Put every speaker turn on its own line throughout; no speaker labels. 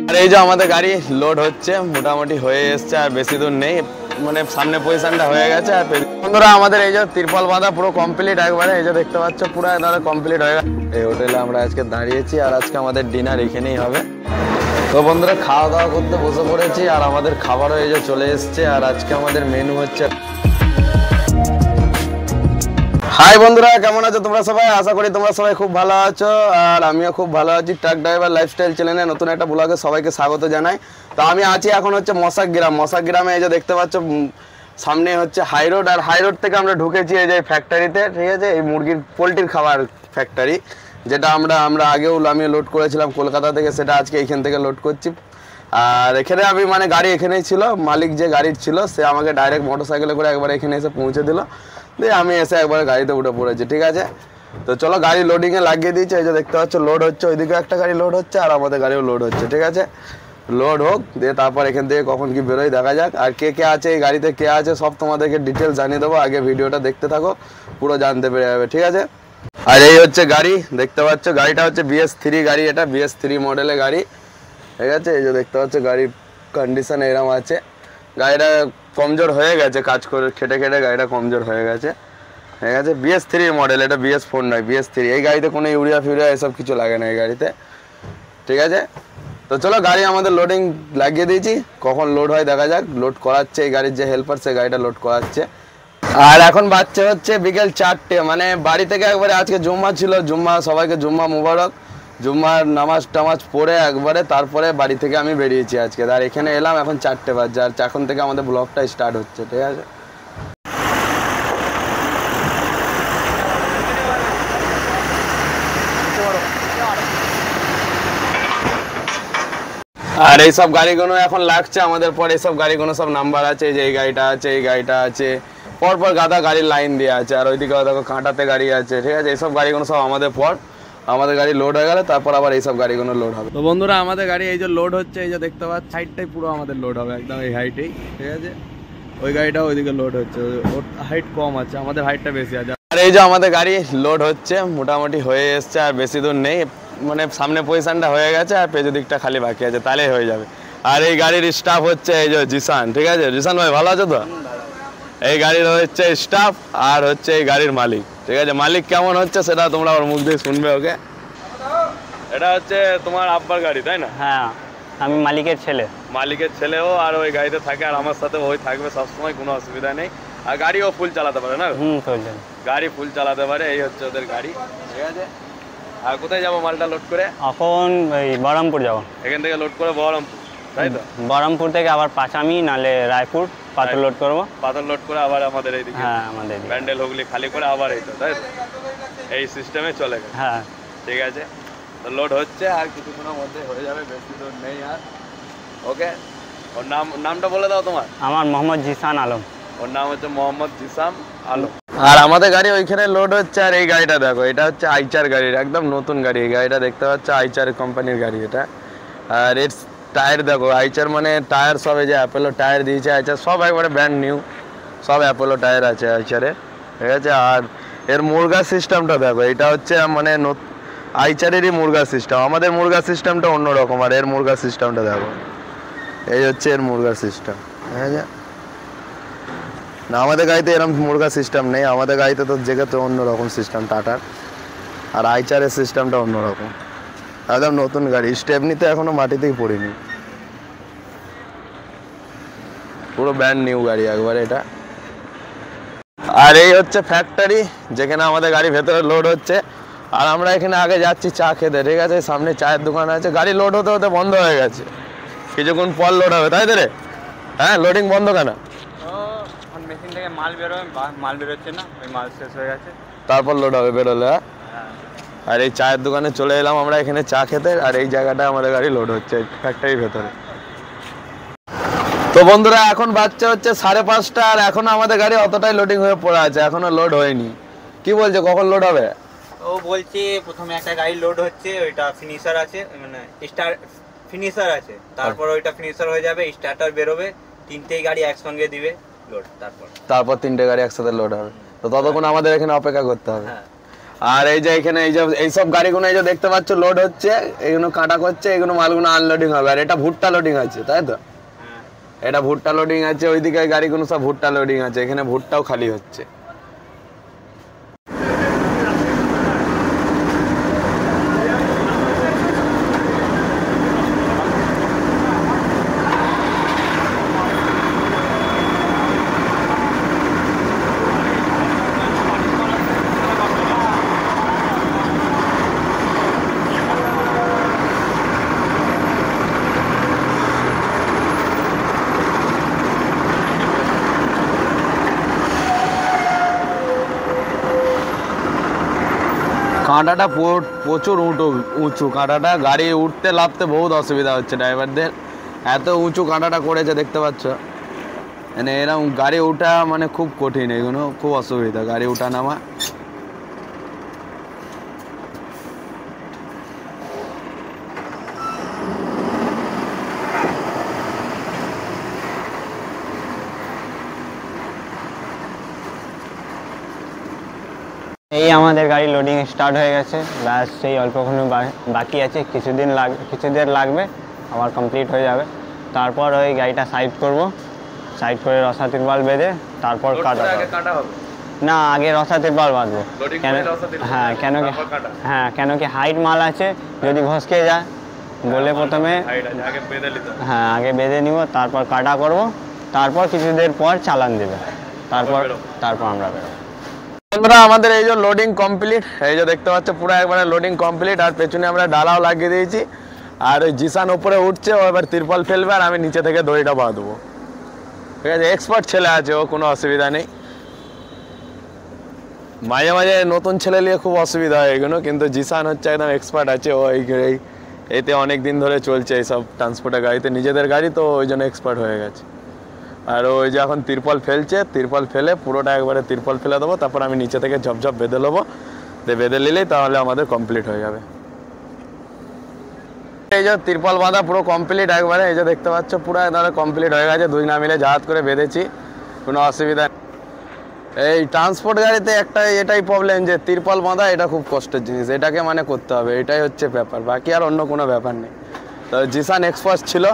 আর এই যে আমাদের গাড়ি লোড হচ্ছে, মোটামুটি হয়ে এসছে, আর বেশি দূর নেই, মানে সামনে পজিশনটা হয়ে গেছে। আর বন্ধুরা আমাদের এই যে তিরপল বাঁধা পুরো কমপ্লিট একবারে, এই যে দেখতে পাচ্ছ পুরো একবারে কমপ্লিট হয়ে গেছে। এই হোটেলে আমরা আজকে দাঁড়িয়েছি, আর আজকে আমাদের ডিনার এখানেই হবে। তো বন্ধুরা খাওয়া দাওয়া করতে বসে পড়েছি, আর আমাদের খাবারও এই যে চলে এসছে। আর আজকে আমাদের মেনু হচ্ছে, হাই বন্ধুরা, কেমন আছো তোমরা সবাই? আশা করি তোমরা সবাই খুব ভালো আছো, আর আমিও খুব ভালো আছি। ট্রাক ড্রাইভার লাইফস্টাইল চ্যানেলে নতুন একটা ব্লগে সবাইকে স্বাগত জানাই। তো আমি আছি এখন হচ্ছে মশাগ্রামে। এই যে দেখতে পাচ্ছ সামনে হচ্ছে হাই রোড, আর হাই রোড থেকে আমরা ঢুকেছি এই যে ফ্যাক্টরিতে, ঠিক আছে, এই পোলট্রির খাবার ফ্যাক্টরি, যেটা আমরা আগেও আমি লোড করেছিলাম কলকাতা থেকে, সেটা আজকে এইখান থেকে লোড করছি। আর এখানে আমি মানে গাড়ি এখানেই ছিল, মালিক যে গাড়ির ছিল সে আমাকে ডাইরেক্ট মোটরসাইকেলে করে একবার এখানে এসে পৌঁছে দিল, দিয়ে আমি এসে একবার গাড়িতে উঠে পড়েছি, ঠিক আছে। তো চলো গাড়ি লোডিংয়ে লাগিয়ে দিয়েছে, এই যে দেখতে পাচ্ছ লোড হচ্ছে, ওইদিকে একটা গাড়ি লোড হচ্ছে, আর আমাদের গাড়িও লোড হচ্ছে, ঠিক আছে। লোড হোক, দিয়ে তারপর এখান থেকে কখন কি বেরোয় দেখা যাক। আর কে কে আছে এই গাড়িতে, কে আছে সব তোমাদেরকে ডিটেলস জানিয়ে দেবো, আগে ভিডিওটা দেখতে থাকো, পুরো জানতে পেরে যাবে, ঠিক আছে। আর এই হচ্ছে গাড়ি, দেখতে পাচ্ছ গাড়িটা হচ্ছে BS3 গাড়ি, এটা BS3 মডেলের গাড়ি, ঠিক আছে। এই যে দেখতে পাচ্ছ গাড়ির কন্ডিশন এরকম আছে, গাড়িটা কমজোর হয়ে গেছে, কাজ করে খেটে খেটে গাড়িটা কমজোর হয়ে গেছে, ঠিক আছে। BS3 মডেল, এটা BS4 নয়, BS3। এই গাড়িতে কোনো ইউরিয়া ফিউরিয়া এসব কিছু লাগে না এই গাড়িতে, ঠিক আছে। তো চলো গাড়ি আমাদের লোডিং লাগিয়ে দিয়েছি, কখন লোড হয় দেখা যাক। লোড করাচ্ছে এই গাড়ির যে হেল্পার, সে গাড়িটা লোড করাচ্ছে। আর এখন বাচ্চা হচ্ছে বিকেল 4টে, মানে বাড়ি থেকে একবারে আজকে জুম্মা ছিল, জুম্মা সবাইকে জুম্মা মুবারক, জুম্মার নামাজ টামাজ পড়ে একবারে তারপরে বাড়ি থেকে আমি বেরিয়েছি আজকে। আর এখানে এলাম এখন 4টে বাজে, আর এখন থেকে আমাদের ব্লগটা স্টার্ট হচ্ছে, ঠিক আছে। আর এইসব গাড়িগুলো এখন লাগছে আমাদের পর, এইসব গাড়িগুলো সব নাম্বার আছে, যে এই গাড়িটা আছে, এই গাড়িটা আছে, পরপর গাদা গাড়ির লাইন দিয়ে আছে। আর ওইদিকে দেখো কাঁটাতে গাড়ি আছে, ঠিক আছে। এইসব গাড়িগুলো সব আমাদের পর, আমাদের গাড়ি লোড হয়ে গেলে তারপর আবার এইসব গাড়িগুলো লোড হবে। তো বন্ধুরা আমাদের গাড়ি এই যে লোড হচ্ছে, এই যে দেখতে পাচ্ছ হাইটটাই পুরো আমাদের লোড হবে একদম এই হাইটেই, ঠিক আছে। ওই গাড়িটাও ওইদিকে লোড হচ্ছে, ওর হাইট কম আছে, আমাদের হাইটটা বেশি আছে। আর এই যে আমাদের গাড়ি লোড হচ্ছে, মোটামুটি হয়ে এসছে, আর বেশি দূর নেই, মানে সামনে পজিশনটা হয়ে গেছে, আর পেছন দিকটা খালি বাকি আছে, তাহলেই হয়ে যাবে। আর এই গাড়ির স্টাফ হচ্ছে এই যে জিসান, ঠিক আছে। জিসান ভাই ভালো আছো তো? এই গাড়ির হচ্ছে স্টাফ, আর হচ্ছে এই গাড়ির মালিক, ঠিক আছে। মালিক কেমন হচ্ছে সেটা তোমরা ওর মুখ দিয়ে শুনবে, ওকে। এটা হচ্ছে তোমার আব্বার গাড়ি, তাই না?
হ্যাঁ, আমি মালিকের ছেলে। ও আর ওই গাড়িতে থাকে, আর আমার সাথে ওই থাকবে সবসময়, কোনো অসুবিধা নেই। আর গাড়িও ফুল চালাতে পারে না? গাড়ি ফুল চালাতে পারে, এই হচ্ছে ওদের গাড়ি, ঠিক আছে। আর কোথায় যাবো মালটা লোড করে? এখন এই বহরমপুর যাবো।
এখান থেকে লোড করে বহরমপুর, তাই তো?
বহরমপুর থেকে আবার পাঁচামি নালে রায়পুর পাথর লোড করবো,
পাথর লোড করে আবার আমাদের এইদিকে,
হ্যাঁ আমাদের
ব্যান্ডেল হুগলি খালি করে আবার এই তো, তাই তো? এই সিস্টেমে চলে গেছে,
হ্যাঁ
ঠিক আছে। তো লোড হচ্ছে, আর কিছুক্ষণের মধ্যে হয়ে যাবে, বেশি দূর নেই আর, ওকে। ওর নামটা বলে দাও তোমার।
আমার মোহাম্মদ জিসান আলম।
ওর নাম হচ্ছে মোহাম্মদ জিসাম আলম। আর আমাদের গাড়ি ওইখানে লোড হচ্ছে। আর এই গাড়িটা দেখো, এটা হচ্ছে আইচার গাড়ির একদম নতুন গাড়ি, এই গাড়িটা দেখতে পাচ্ছ আইচার কোম্পানির গাড়ি এটা। আর এর টায়ার দেখো, আইচার মানে টায়ার সব এই যে অ্যাপোলো টায়ার দিয়েছে, আইচার সব একবারে ব্র্যান্ড নিউ, সব অ্যাপোলো টায়ার আছে আইচারে, ঠিক আছে। আর এর মুরগা সিস্টেমটা দেখো, এটা হচ্ছে মানে আইচারেরই মুরগা সিস্টেম, আমাদের মুরগা সিস্টেমটা অন্যরকম, আর এর মুরগা সিস্টেমটা দেখো, এই হচ্ছে এর মুরগা সিস্টেম, ঠিক আছে। না আমাদের গাড়িতে এরকম মুরগা সিস্টেম নেই, আমাদের গাড়িতে তো যেহেতু অন্যরকম সিস্টেম টাটার, আর আইচারের সিস্টেমটা অন্যরকম, একদম নতুন গাড়ি, স্টেপনিতে এখনো মাটিতেই পড়িনি, পুরো ব্র্যান্ড নিউ গাড়ি একবারে এটা। আর এই হচ্ছে ফ্যাক্টরি, যেখানে আমাদের গাড়ি ভেতরে লোড হচ্ছে, আর আমরা এখানে আগে যাচ্ছি চা খেতে, ঠিক আছে। সামনে চায়ের দোকান আছে, গাড়ি লোড হতে হতে বন্ধ হয়ে গেছে, কিছুক্ষণ পর লোড হবে, তাই তো রে? হ্যাঁ, লোডিং বন্ধ কেন?
মেশিন থেকে মাল বেরোবে, মাল বেরোচ্ছে না, ওই মাল শেষ হয়ে গেছে,
তারপর লোড হবে, বেরোলে। আর এই চায়ের দোকানে চলে এলাম আমরা এখানে চা খেতে, আর এই জায়গাটায় আমাদের গাড়ি লোড হচ্ছে ফ্যাক্টরির ভেতরে। তো বন্ধুরা এখন বাচ্চা হচ্ছে 5:30, আর এখনো আমাদের গাড়ি অতটাই লোডিং হয়ে পড়ে আছে, এখনো লোড হয়নি। কি বলছে কখন লোড হবে?
ও বলছে প্রথমে একটা গাড়ি লোড হচ্ছে, ওইটা ফিনিশার আছে, মানে ফিনিশার আছে, তারপর ওইটা ফিনিশার হয়ে যাবে, স্টার্টার বেরোবে, তিনটেই গাড়ি একসঙ্গে দিবে লোড, তারপর
3টে গাড়ি একসাথে লোড হবে। তো ততক্ষণ আমাদের এখানে অপেক্ষা করতে হবে। আর এই যে এখানে এই সব গাড়িগুলো এই যে দেখতে পাচ্ছ লোড হচ্ছে, এইগুলো কাটা করছে, এইগুলো মালগুলো আনলোডিং হবে। আর এটা ভুট্টা লোডিং আছে, তাই তো? এটা ভুট্টা লোডিং আছে, ওইদিকে গাড়িগুলো সব ভুট্টা লোডিং আছে, এখানে ভুট্টাও খালি হচ্ছে। কাঁটাটা প্রচুর উঁচু কাঁটাটা, গাড়ি উঠতে লাফতে বহুত অসুবিধা হচ্ছে ড্রাইভারদের, এত উঁচু কাঁটাটা করেছে দেখতে পাচ্ছ। মানে এরকম গাড়ি উঠা মানে খুব কঠিন, এগুলো খুব অসুবিধা গাড়ি উঠা নামা।
এই আমাদের গাড়ি লোডিং স্টার্ট হয়ে গেছে, ব্যাস সেই অল্পক্ষণ বাকি আছে, কিছুদের লাগবে, আবার কমপ্লিট হয়ে যাবে। তারপর ওই গাড়িটা সাইড করব, সাইড করে রসা তিরপাল বেঁধে তারপর কাটা হবে। না, আগে রসা তিরপাল বাঁধবো, কেন কি হাইট মাল আছে, যদি ভসকে যায় বলে প্রথমে আগে বেঁধে নিব, তারপর কাটা করব, তারপর কিছুদের পর চালান দেবে, তারপর আমরা বেরোবো।
আমাদের এই যে লোডিং কমপ্লিট, এই যে দেখতে পাচ্ছ পুরো একবারে লোডিং কমপ্লিট। আর পেছনে আমরা ডালাও লাগিয়ে দিয়েছি। আর ওই জিসান উপরে উঠছে, ও এবার তিরপল ফেলবে আর আমি নিচে থেকে দড়িটা বাঁধবো, ঠিক আছে? এক্সপার্ট ছেলে আছে, ও কোনো অসুবিধা নেই। মাঝে মাঝে নতুন ছেলে নিয়ে খুব অসুবিধা হয় এগুলো, কিন্তু জিসান হচ্ছে একদম এক্সপার্ট আছে, ও এতে অনেক দিন ধরে চলছে এইসব ট্রান্সপোর্টের গাড়িতে, নিজেদের গাড়ি তো ওই জন্য এক্সপার্ট হয়ে গেছে। আর ওই যে এখন তিরপল ফেলছে, তিরপল ফেলে পুরোটা একবারে তিরপল ফেলে দেবো, তারপর আমি নিচে থেকে ঝপঝপ বেঁধে নেবো, বেঁধে নিলেই তাহলে আমাদের কমপ্লিট হয়ে যাবে। এই যে তিরপল বাঁধা পুরো কমপ্লিট একবারে, এই যে দেখতে পাচ্ছ পুরো একবারে কমপ্লিট হয়ে গেছে, দুই না মিলে জাহাজ করে বেঁধেছি, কোনো অসুবিধা নেই। এই ট্রান্সপোর্ট গাড়িতে এটাই প্রবলেম যে তিরপল বাঁধা, এটা খুব কষ্টের জিনিস, এটাকে মানে করতে হবে, এটাই হচ্ছে ব্যাপার, বাকি আর অন্য কোনো ব্যাপার নেই। তো জিসান এক্সপার্ট ছিল,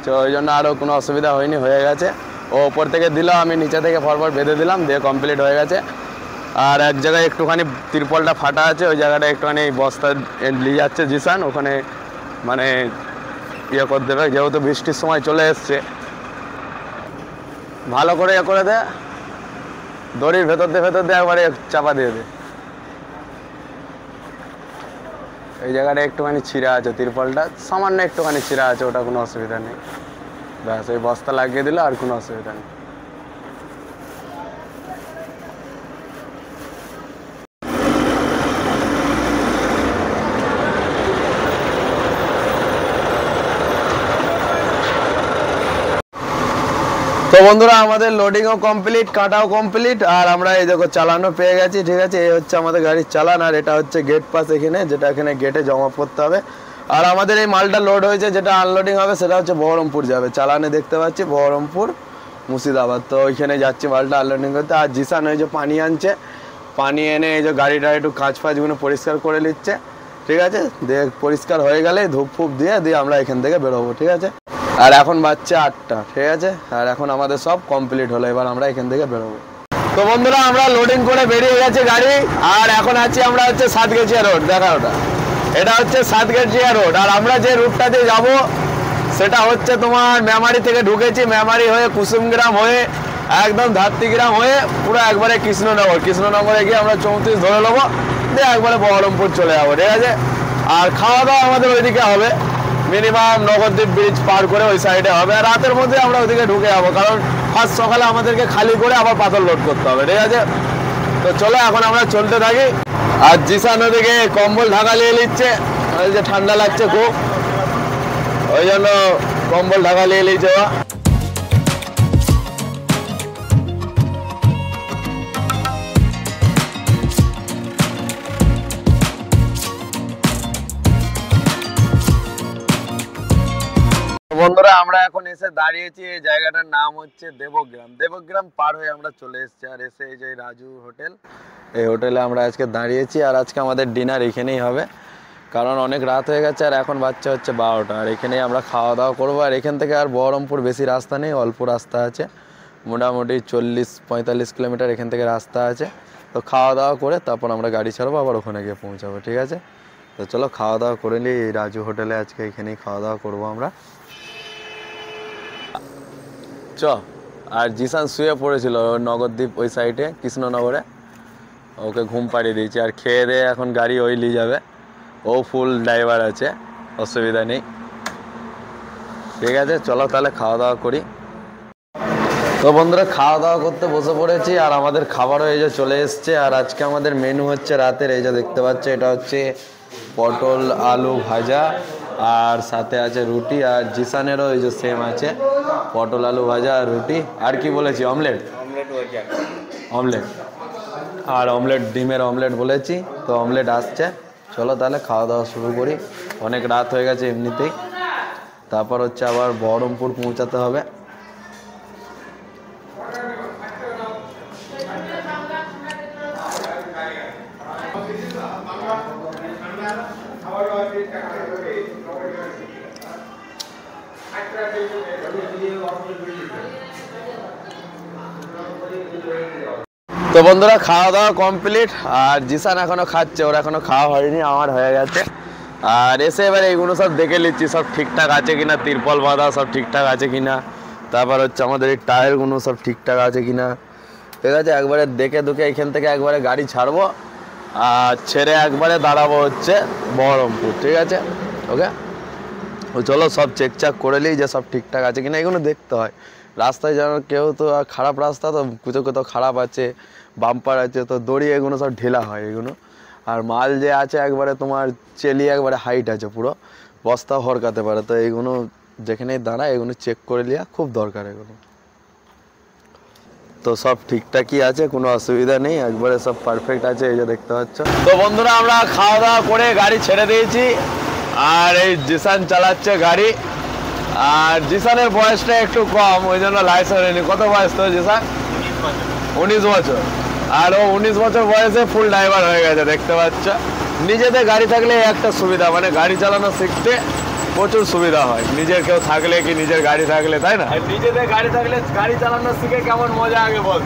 তো ওই জন্য আরও কোনো অসুবিধা হয়নি, হয়ে গেছে। ও ওপর থেকে দিল, আমি নিচে থেকে ফরফর বেঁধে দিলাম, দিয়ে কমপ্লিট হয়ে গেছে। আর এক জায়গায় একটুখানি তিরপলটা ফাটা আছে, ওই জায়গাটা একটুখানি বস্তা নিয়ে যাচ্ছে জিসান, ওখানে মানে ইয়ে করে দেবে, যেহেতু বৃষ্টির সময় চলে এসছে। ভালো করে ইয়ে করে দে, দড়ির ভেতর দিয়ে একবারে চাপা দিয়ে দে। এই জায়গাটা একটুখানি ছিঁড়া আছে, তিরপলটা সামান্য একটুখানি ছিঁড়া আছে, ওটা কোনো অসুবিধা নেই, ব্যাস এই বস্তা লাগিয়ে দিলে আর কোনো অসুবিধা নেই। তো বন্ধুরা আমাদের লোডিংও কমপ্লিট, কাটাও কমপ্লিট, আর আমরা এই দেখো চালানও পেয়ে গেছি, ঠিক আছে? এই হচ্ছে আমাদের গাড়ির চালান, আর এটা হচ্ছে গেট পাস এখানে, যেটা এখানে গেটে জমা করতে হবে। আর আমাদের এই মালটা লোড হয়েছে, যেটা আনলোডিং হবে সেটা হচ্ছে বহরমপুর যাবে, চালানে দেখতে পাচ্ছি বহরমপুর মুর্শিদাবাদ। তো ওইখানে যাচ্ছি মালটা আনলোডিং করতে। আর জিসান ওই যে পানি আনছে, পানি এনে এই যে গাড়িটা একটু কাঁচ ফাঁচগুলো পরিষ্কার করে নিচ্ছে, ঠিক আছে? দিয়ে পরিষ্কার হয়ে গেলে ধূপ ফুপ দিয়ে আমরা এখান থেকে বেরোবো, ঠিক আছে? আর এখন বাজছে 8টা, ঠিক আছে? আর এখন আমাদের সব কমপ্লিট হলো, এবার আমরা এখান থেকে বেরোবো। তো বন্ধুরা আমরা লোডিং করে বেরিয়ে গেছে গাড়ি, আর এখন আছি আমরা হচ্ছে সাতগেছিয়া রোড, দেখা ওটা, এটা হচ্ছে সাতগেছিয়া রোড। আর আমরা যে রুটটাতে যাব সেটা হচ্ছে তোমার মেমারি থেকে ঢুকেছি, মেমারি হয়ে কুসুমগ্রাম হয়ে একদম ধাত্রীগ্রাম হয়ে পুরো একবারে কৃষ্ণনগরে গিয়ে আমরা 34 ধরে নেবো, দিয়ে একবারে বহরমপুর চলে যাবো, ঠিক আছে? আর খাওয়া দাওয়া আমাদের ওইদিকে হবে, মিনিমাম নগরদ্বীপ ব্রিজ পার করে ওই সাইডে হবে। আর রাতের মধ্যে আমরা ওইদিকে ঢুকে যাবো, কারণ ফার্স্ট সকালে আমাদেরকে খালি করে আবার পাথর লোড করতে হবে, ঠিক আছে? তো চলো এখন আমরা চলতে থাকি। আর জিসান ওদিকে কম্বল ঢাকা নিয়ে নিচ্ছে, ওই যে ঠান্ডা লাগছে খুব, ওই জন্য কম্বল ঢাকা নিয়ে নিচ্ছে। বন্ধুরা আমরা এখন এসে দাঁড়িয়েছি, এই জায়গাটার নাম হচ্ছে দেবগ্রাম। দেবগ্রাম পার হয়ে আমরা চলে এসেছি, আর এসে এই যে রাজু হোটেল, এই হোটেলে আমরা আজকে দাঁড়িয়েছি। আর আজকে আমাদের ডিনার এখানেই হবে, কারণ অনেক রাত হয়ে গেছে আর এখন বাচ্চা হচ্ছে 12টা। আর এখানেই আমরা খাওয়া দাওয়া করবো। আর এখান থেকে আর বহরমপুর বেশি রাস্তা নেই, অল্প রাস্তা আছে, মোটামুটি 40-45 কিলোমিটার এখান থেকে রাস্তা আছে। তো খাওয়া দাওয়া করে তারপর আমরা গাড়ি ছাড়বো, আবার ওখানে গিয়ে পৌঁছাবো, ঠিক আছে? তো চলো খাওয়া দাওয়া করে নিই। রাজু হোটেলে আজকে এখানেই খাওয়া দাওয়া করবো আমরা। চ। আর জিসান শুয়ে পড়েছিল নগরদ্বীপ ওই সাইডে, কৃষ্ণনগরে, ওকে ঘুম পাড়িয়ে দিয়েছি। আর খেয়ে দিয়ে এখন গাড়ি ওই নিয়ে যাবে, ও ফুল ড্রাইভার আছে, অসুবিধা নেই, ঠিক আছে? চলো তাহলে খাওয়া দাওয়া করি। তো বন্ধুরা খাওয়া দাওয়া করতে বসে পড়েছি, আর আমাদের খাবারও এই যে চলে এসছে। আর আজকে আমাদের মেনু হচ্ছে রাতের, এই যে দেখতে পাচ্ছ, এটা হচ্ছে পটল আলু ভাজা, আর সাথে আছে রুটি। আর জিসানেরও এই যে সেম আছে, পটল আলু ভাজা আর রুটি। আর কি বলেছি? অমলেট, অমলেট, আর অমলেট, ডিমের অমলেট বলেছি। তো অমলেট আসছে, চলো তাহলে খাওয়া দাওয়া শুরু করি। অনেক রাত হয়ে গেছে এমনিতেই, তারপর হচ্ছে আবার বহরমপুর পৌঁছাতে হবে। তো বন্ধুরা খাওয়া দাওয়া কমপ্লিট, আর জিসান এখনো খাচ্ছে, ওর এখনো খাওয়া হয়নি, আমার হয়ে গেছে। আর এসে এবার এইগুলো সব দেখে নিচ্ছি সব ঠিকঠাক আছে কিনা, তিরপল বাঁধা সব ঠিকঠাক আছে কিনা, তারপর হচ্ছে আমাদের এই টায়ারগুলো সব ঠিকঠাক আছে কিনা, ঠিক আছে? একবারে দেখে এখান থেকে একবারে গাড়ি ছাড়বো, আর ছেড়ে একবারে দাঁড়াবো হচ্ছে বহরমপুর, ঠিক আছে? ওকে, ও চলো সব চেক করে নিই যে সব ঠিকঠাক আছে কিনা। এগুলো দেখতে হয় রাস্তায়, যেন কেউ তো খারাপ রাস্তা, তো কোথাও খারাপ আছে, বাম্পার আছে, তো দড়ি এগুলো সব ঢেলা হয় এগুলো। আর মাল যে আছে একবারে তোমার চেলি একবারে হাইট আছে, পুরো বস্তা হরকাতে পারে। তো এইগুলো যেখানেই দাঁড়ায় এগুলো চেক করে নেওয়া খুব দরকার এগুলো। তো সব ঠিকঠাকই আছে, কোনো অসুবিধা নেই, একবারে সব পারফেক্ট আছে, এই যে দেখতে পাচ্ছ। তো বন্ধুরা আমরা খাওয়া দাওয়া করে গাড়ি ছেড়ে দিয়েছি, আর এই জিসান চালাচ্ছে গাড়ি। আর জিসানের বয়সটা একটু কম, ওই জন্য লাইসেন্স হয়নি। কত বয়স তো জিসান? 19 বছর। আর ও 19 বছর বয়সে ফুল ড্রাইভার হয়ে গেছে, দেখতে পাচ্ছ। নিজেদের গাড়ি থাকলে একটা সুবিধা, মানে গাড়ি চালানো শিখতে প্রচুর সুবিধা হয়, নিজের কেউ থাকলে কি নিজের গাড়ি থাকলে, তাই না? নিজেদের গাড়ি থাকলে গাড়ি চালানো শিখে কেমন মজা আগে বল।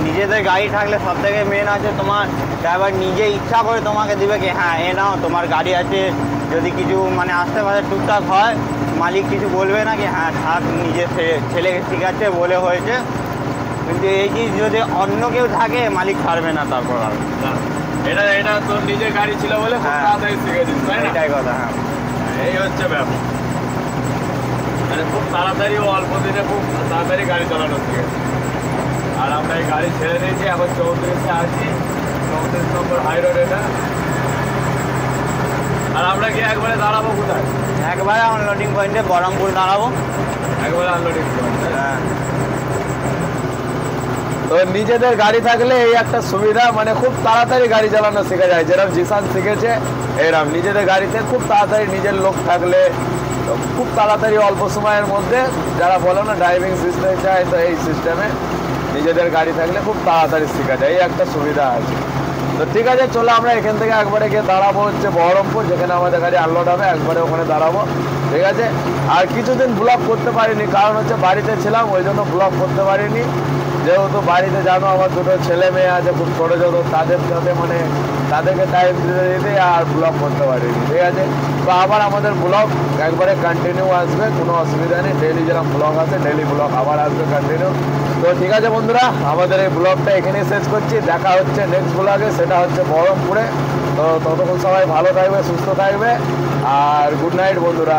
নিজেদের গাড়ি থাকলে সব থেকে মেন আছে তোমার ড্রাইভার নিজে ইচ্ছা করে তোমাকে দিবে কি হ্যাঁ এ নাও তোমার গাড়ি আছে। যদি কিছু মানে আশেপাশে টুকটাক হয়, মালিক কিছু বলবে না কি হ্যাঁ থাক, নিজের ছেলেকে ঠিক আছে বলে হয়েছে। কিন্তু এই জিনিস যদি অন্য কেউ থাকে, মালিক ছাড়বে না তারপর আর।
এটা তোর নিজের গাড়ি ছিল বলে খুব তাড়াতাড়ি শিখে দিস, তাই না?
এটাই কথা। হ্যাঁ,
এই হচ্ছে ব্যাপার, মানে খুব তাড়াতাড়ি ও অল্প দিনে খুব তাড়াতাড়ি গাড়ি চালানো শিখেছে। আর আমরা এই গাড়ি ছেড়ে দিয়েছি, এখন 34-এ আছি, 34 নম্বর হাই রোড এটা। আর আমরা গিয়ে একবারে দাঁড়াবো কোথায়?
একবারে আনলোডিং পয়েন্টে বহরমপুর দাঁড়াবো,
একবারে আনলোডিং পয়েন্ট।
হ্যাঁ।
তো নিজেদের গাড়ি থাকলে এই একটা সুবিধা, মানে খুব তাড়াতাড়ি গাড়ি চালানো শেখা যায়, যেরকম জিসান শিখেছে এরকম। নিজেদের গাড়িতে খুব তাড়াতাড়ি, নিজের লোক থাকলে খুব তাড়াতাড়ি অল্প সময়ের মধ্যে, যারা বলো না ড্রাইভিং সিস্টেম চায়, তো এই সিস্টেমে নিজেদের গাড়ি থাকলে খুব তাড়াতাড়ি শেখা যায়, এই একটা সুবিধা আছে। তো ঠিক আছে, চলো আমরা এখান থেকে একবারে গিয়ে দাঁড়াবো হচ্ছে বহরমপুর, যেখানে আমাদের গাড়ি আনলোড হবে, একবারে ওখানে দাঁড়াবো, ঠিক আছে? আর কিছুদিন ব্লগ করতে পারিনি, কারণ হচ্ছে বাড়িতে ছিলাম, ওই জন্য ব্লগ করতে পারিনি। যেহেতু বাড়িতে জানো আমার দুটো ছেলে মেয়ে আছে, খুব ছোটো ছোটো, তাদের সাথে মানে তাদেরকে টাইম দিতে দিতে আর ব্লগ করতে পারিনি, ঠিক আছে? তো আবার আমাদের ব্লগ একবারে কন্টিনিউ আসবে, কোনো অসুবিধা নেই। ডেলি যেরকম ব্লগ আছে, ডেলি ব্লগ আবার আসবে কন্টিনিউ। তো ঠিক আছে বন্ধুরা, আমাদের এই ব্লগটা এখানেই শেষ করছি। দেখা হচ্ছে নেক্সট ব্লগে, সেটা হচ্ছে বহরমপুরে। তো ততক্ষণ সবাই ভালো থাকবে, সুস্থ থাকবে, আর গুড নাইট বন্ধুরা।